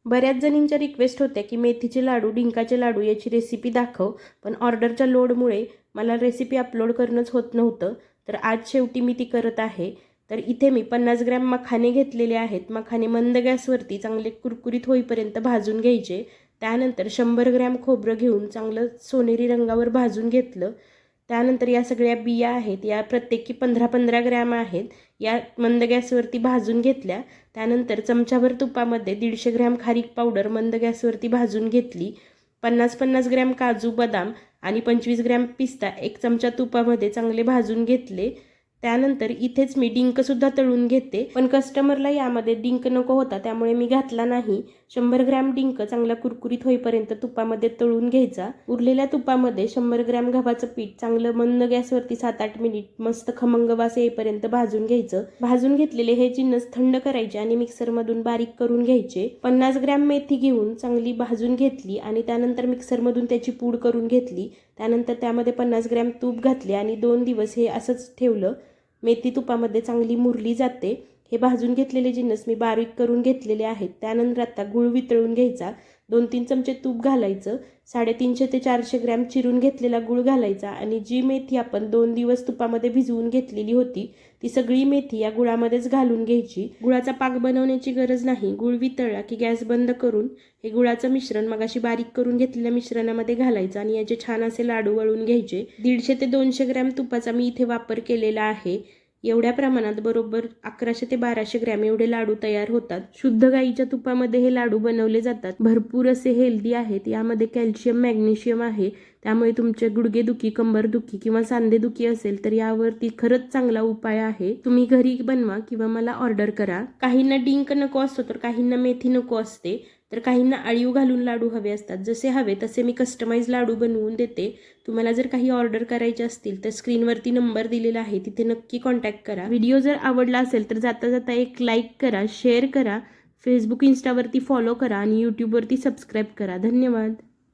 बऱ्याच जणींच्या रिक्वेस्ट होत्या की मेथीचे लाडू, डिंकाचे लाडू याची रेसिपी दाखव, पण ऑर्डरच्या लोडमुळे मला रेसिपी अपलोड करणंच होत नव्हतं. तर आज शेवटी मी ती करत आहे. तर इथे मी 50 ग्रॅम मखाने घेतलेले आहेत. मखाने मंद गॅसवरती चांगले कुरकुरीत होईपर्यंत भाजून घ्यायचे. त्यानंतर 100 ग्रॅम खोबरं घेऊन चांगलं सोनेरी रंगावर भाजून घेतलं. त्यानंतर या सगळ्या बिया आहेत, या प्रत्येकी 15-15 ग्रॅम आहेत, या मंद गॅसवरती भाजून घेतल्या. त्यानंतर चमच्याभर तुपामध्ये 150 ग्रॅम खारीक पावडर मंद गॅसवरती भाजून घेतली. 50-50 ग्रॅम काजू बदाम आणि 25 ग्रॅम पिस्ता एक चमचा तुपामध्ये चांगले भाजून घेतले. त्यानंतर इथेच मी डिंकसुद्धा तळून घेते, पण कस्टमरला यामध्ये डिंक नको होता त्यामुळे मी घातला नाही. 100 ग्रॅम डिंक चांगला कुरकुरीत होईपर्यंत तुपामध्ये तळून घ्यायचा. उरलेल्या तुपामध्ये 100 ग्रॅम गव्हाचं पीठ चांगलं मंद गॅसवरती 7-8 मिनिट मस्त खमंग वास येईपर्यंत भाजून घ्यायचं. भाजून घेतलेले हे जिन्नस थंड करायचे आणि मिक्सरमधून बारीक करून घ्यायचे. 50 ग्रॅम मेथी घेऊन चांगली भाजून घेतली आणि त्यानंतर मिक्सरमधून त्याची पूड करून घेतली. त्यानंतर त्यामध्ये 50 ग्रॅम तूप घातले आणि 2 दिवस हे असंच ठेवलं. मेथी तुपामध्ये चांगली मुरली जाते. हे भाजून घेतलेले जिन्नस मी बारीक करून घेतलेले आहेत. त्यानंतर आता गूळ वितळून घ्यायचा. 2-3 चमचे तूप घालायचं. 350 ते 400 ग्रॅम चिरून घेतलेला गूळ घालायचा आणि जी मेथी आपण 2 दिवस तुपामध्ये भिजवून घेतलेली होती ती सगळी मेथी या गुळामध्येच घालून घ्यायची. गुळाचा पाक बनवण्याची गरज नाही. गूळ वितळला की गॅस बंद करून हे गुळाचं मिश्रण मगाशी बारीक करून घेतलेल्या मिश्रणामध्ये घालायचं आणि याचे छान असे लाडू वळून घ्यायचे. 150 ते 200 ग्रॅम तुपाचा मी इथे वापर केलेला आहे. एवढ्या प्रमाणात बरोबर 1100 ते 1200 ग्रॅम एवढे लाडू तयार होतात. शुद्ध गाईच्या तुपामध्ये हे लाडू बनवले जातात. भरपूर असे हेल्दी आहेत. यामध्ये कॅल्शियम, मॅग्नेशियम आहे. त्यामुळे तुमचे गुडघेदुखी, कंबरदुखी किंवा सांधेदुखी असेल तर यावरती खरंच चांगला उपाय आहे. तुम्ही घरी बनवा किंवा मला ऑर्डर करा. काहींना डिंक नको असतो तर काहींना मेथी नको असते, तर काहींना अळीव घालून लाडू हवे असतात. जसे हवे तसे मी कस्टमाइज लाडू बनवून देते. तुम्हाला जर काही ऑर्डर करायचे असतील तर स्क्रीनवरती नंबर दिलेला आहे, तिथे नक्की कॉन्टॅक्ट करा. व्हिडिओ जर आवडला असेल तर जाता जाता एक लाईक करा, शेअर करा, फेसबुक, इंस्टावरती फॉलो करा आणि यूट्यूबवरती सबस्क्राईब करा. धन्यवाद.